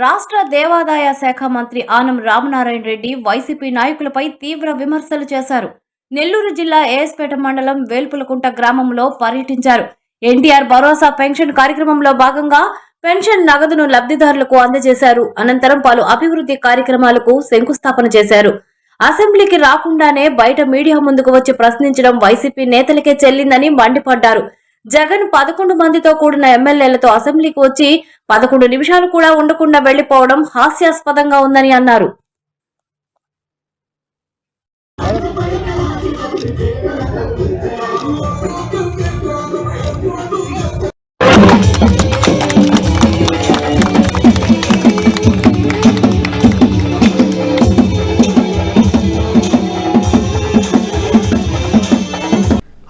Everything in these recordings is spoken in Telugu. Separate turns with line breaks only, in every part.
రాష్ట్ర దేవాదాయ శాఖ మంత్రి ఆనం రామనారాయణ రెడ్డి వైసీపీ నాయకులపై తీవ్ర విమర్శలు చేశారు. నెల్లూరు జిల్లా ఏఎస్పేట మండలం వేల్పులకుంట గ్రామంలో పర్యటించారు. ఎన్టీఆర్ భరోసా పెన్షన్ కార్యక్రమంలో భాగంగా పెన్షన్ నగదును లబ్ధిదారులకు అందజేశారు. అనంతరం పలు అభివృద్ధి కార్యక్రమాలకు శంకుస్థాపన చేశారు. అసెంబ్లీకి రాకుండానే బయట మీడియా ముందుకు వచ్చి ప్రశ్నించడం వైసీపీ నేతలకే చెల్లిందని మండిపడ్డారు. జగన్ 11 మందితో కూడిన ఎమ్మెల్యేలతో అసెంబ్లీకి వచ్చి 11 నిమిషాలు కూడా ఉండకుండా వెళ్లిపోవడం హాస్యాస్పదంగా ఉందని అన్నారు.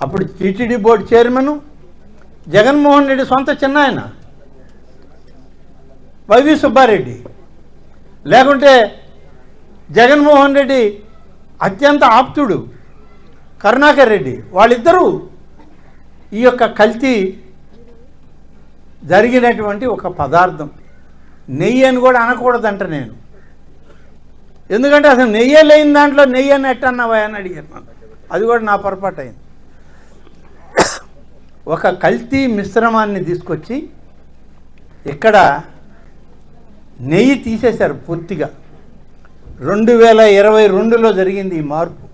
అప్పుడు TTD board chairman Jaganmohan Reddy సొంత చిన్నాయన వైవి సుబ్బారెడ్డి, లేకుంటే జగన్మోహన్ రెడ్డి అత్యంత ఆప్తుడు కరుణాకర్ రెడ్డి, వాళ్ళిద్దరూ ఈ యొక్క కల్తీ జరిగినటువంటి ఒక పదార్థం. నెయ్యి అని కూడా అనకూడదంట నేను, ఎందుకంటే అసలు నెయ్యే లేని దాంట్లో నెయ్యి అని ఎట్టన్నావా అని అడిగాను. అది కూడా నా పొరపాటు అయింది. ఒక కల్తీ మిశ్రమాన్ని తీసుకొచ్చి ఇక్కడ నెయ్యి తీసేశారు పూర్తిగా. 2022లో జరిగింది ఈ మార్పు.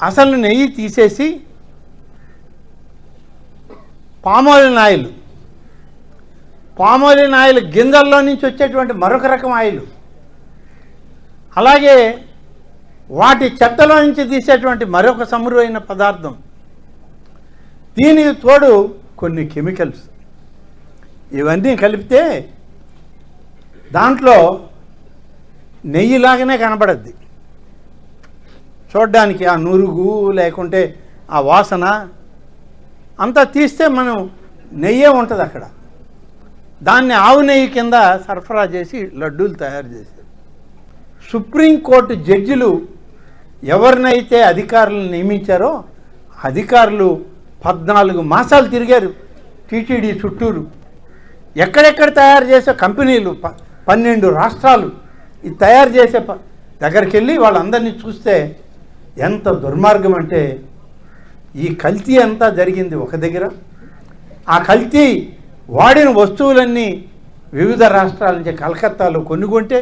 అసలు నెయ్యి తీసేసి పామాయిల్ ఆయిల్ గింజల్లో నుంచి వచ్చేటువంటి మరొక రకం ఆయిల్, అలాగే వాటి చెత్తలో నుంచి తీసేటువంటి మరొక సమృద్ధమైన పదార్థం, దీనికి తోడు కొన్ని కెమికల్స్, ఇవన్నీ కలిపితే దాంట్లో నెయ్యిలాగానే కనబడద్ది చూడడానికి. ఆ నురుగు లేకుంటే ఆ వాసన అంతా తీస్తే మనం నెయ్యే ఉంటుంది అక్కడ. దాన్ని ఆవు నెయ్యి కింద సరఫరా చేసి లడ్డూలు తయారు చేశారు. సుప్రీంకోర్టు జడ్జిలు ఎవరినైతే అధికారులను నియమించారో అధికారులు 14 మాసాలు తిరిగారు టీటీడీ చుట్టూరు. ఎక్కడెక్కడ తయారు చేసే కంపెనీలు 12 రాష్ట్రాలు ఇది తయారు చేసే దగ్గరికి వెళ్ళి వాళ్ళందరినీ చూస్తే ఎంత దుర్మార్గం అంటే, ఈ కల్తీ అంతా జరిగింది ఒక దగ్గర. ఆ కల్తీ వాడిన వస్తువులన్నీ వివిధ రాష్ట్రాల నుంచి కలకత్తాలో కొన్ని కొంటే,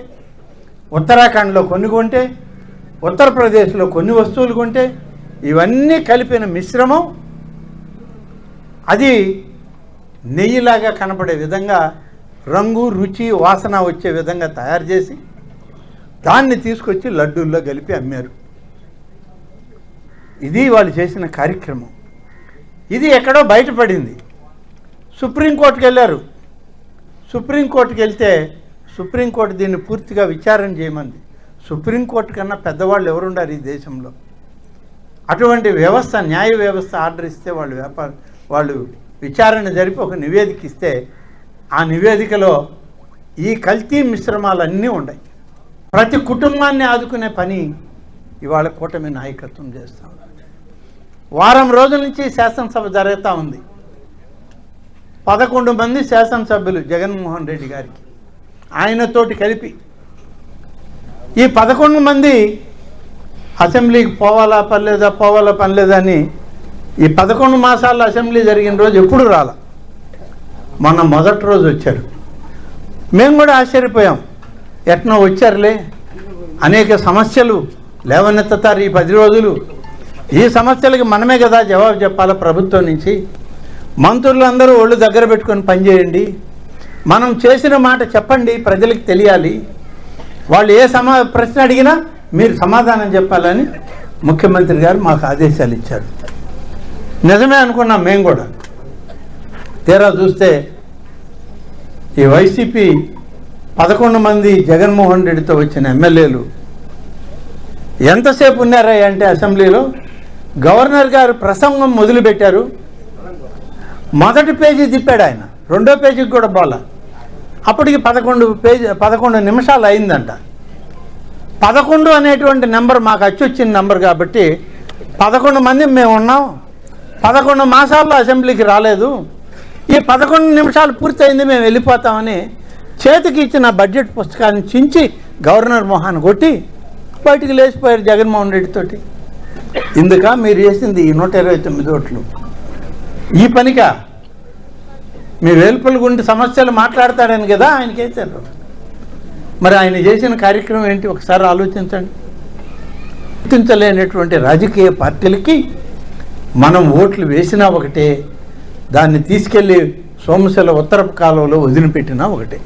ఉత్తరాఖండ్లో కొన్ని కొంటే, ఉత్తరప్రదేశ్లో కొన్ని వస్తువులు కొంటే, ఇవన్నీ కలిపిన మిశ్రమం అది నెయ్యిలాగా కనపడే విధంగా రంగు, రుచి, వాసన వచ్చే విధంగా తయారు చేసి దాన్ని తీసుకొచ్చి లడ్డూల్లో కలిపి అమ్మారు. ఇది వాళ్ళు చేసిన కార్యక్రమం. ఇది ఎక్కడో బయటపడింది. సుప్రీంకోర్టుకి వెళ్ళారు. సుప్రీంకోర్టుకి వెళ్తే సుప్రీంకోర్టు దీన్ని పూర్తిగా విచారణ చేయమంది. సుప్రీంకోర్టు కన్నా పెద్దవాళ్ళు ఎవరుండారు ఈ దేశంలో? అటువంటి వ్యవస్థ, న్యాయ వ్యవస్థ ఆర్డర్ ఇస్తే వాళ్ళు విచారణ జరిపి ఒక నివేదిక ఇస్తే ఆ నివేదికలో ఈ కల్తీ మిశ్రమాలన్నీ ఉన్నాయి. ప్రతి కుటుంబాన్ని ఆదుకునే పని ఇవాళ కూటమి నాయకత్వం చేస్తాం. వారం రోజుల నుంచి శాసనసభ జరుగుతూ ఉంది. 11 మంది శాసనసభ్యులు జగన్మోహన్ రెడ్డి గారికి ఆయనతోటి కలిపి ఈ 11 మంది అసెంబ్లీకి పోవాలా పనిలేదా అని ఈ 11 మాసాల్లో అసెంబ్లీ జరిగిన రోజు ఎప్పుడు రాలా. మొన్న మొదటి రోజు వచ్చారు. మేము కూడా ఆశ్చర్యపోయాం, ఎట్నో వచ్చారులే. అనేక సమస్యలు లేవనెత్తుతారు ఈ 10 రోజులు. ఈ సమస్యలకి మనమే కదా జవాబు చెప్పాలా ప్రభుత్వం నుంచి. మంత్రులందరూ ఒళ్ళు దగ్గర పెట్టుకొని పనిచేయండి, మనం చేసిన మాట చెప్పండి, ప్రజలకు తెలియాలి, వాళ్ళు ఏ ప్రశ్న అడిగినా మీరు సమాధానం చెప్పాలని ముఖ్యమంత్రి గారు మాకు ఆదేశాలు ఇచ్చారు. నిజమే అనుకున్నాం మేము కూడా. తీరా చూస్తే ఈ వైసీపీ 11 మంది జగన్మోహన్ రెడ్డితో వచ్చిన ఎమ్మెల్యేలు ఎంతసేపు ఉన్నారా అంటే అసెంబ్లీలో గవర్నర్ గారు ప్రసంగం మొదలుపెట్టారు. మొదటి పేజీ తిప్పాడు ఆయన, రెండో పేజీకి కూడా పోలా. అప్పటికి 11 నిమిషాలు అయిందంట. 11 అనేటువంటి నెంబర్ మాకు అచ్చొచ్చిన నెంబర్ కాబట్టి 11 మంది మేము ఉన్నాం, 11 మాసాల్లో అసెంబ్లీకి రాలేదు, ఈ 11 నిమిషాలు పూర్తయింది మేము వెళ్ళిపోతామని చేతికి ఇచ్చిన బడ్జెట్ పుస్తకాన్ని చించి గవర్నర్ మొహాన్ని కొట్టి బయటికి లేచిపోయారు జగన్మోహన్ రెడ్డితోటి. ఇందుక మీరు చేసింది ఈ 129 ఓట్లు. ఈ పనికా మీ వేల్పుల గుండి సమస్యలు మాట్లాడతాడని కదా ఆయనకి వేశారు. మరి ఆయన చేసిన కార్యక్రమం ఏంటి ఒకసారి ఆలోచించండి. గుర్తించలేనటువంటి రాజకీయ పార్టీలకి మనం ఓట్లు వేసినా ఒకటే, దాన్ని తీసుకెళ్ళి సోమశిల ఉత్తరపు కాలువలో వదిలిపెట్టినా ఒకటే.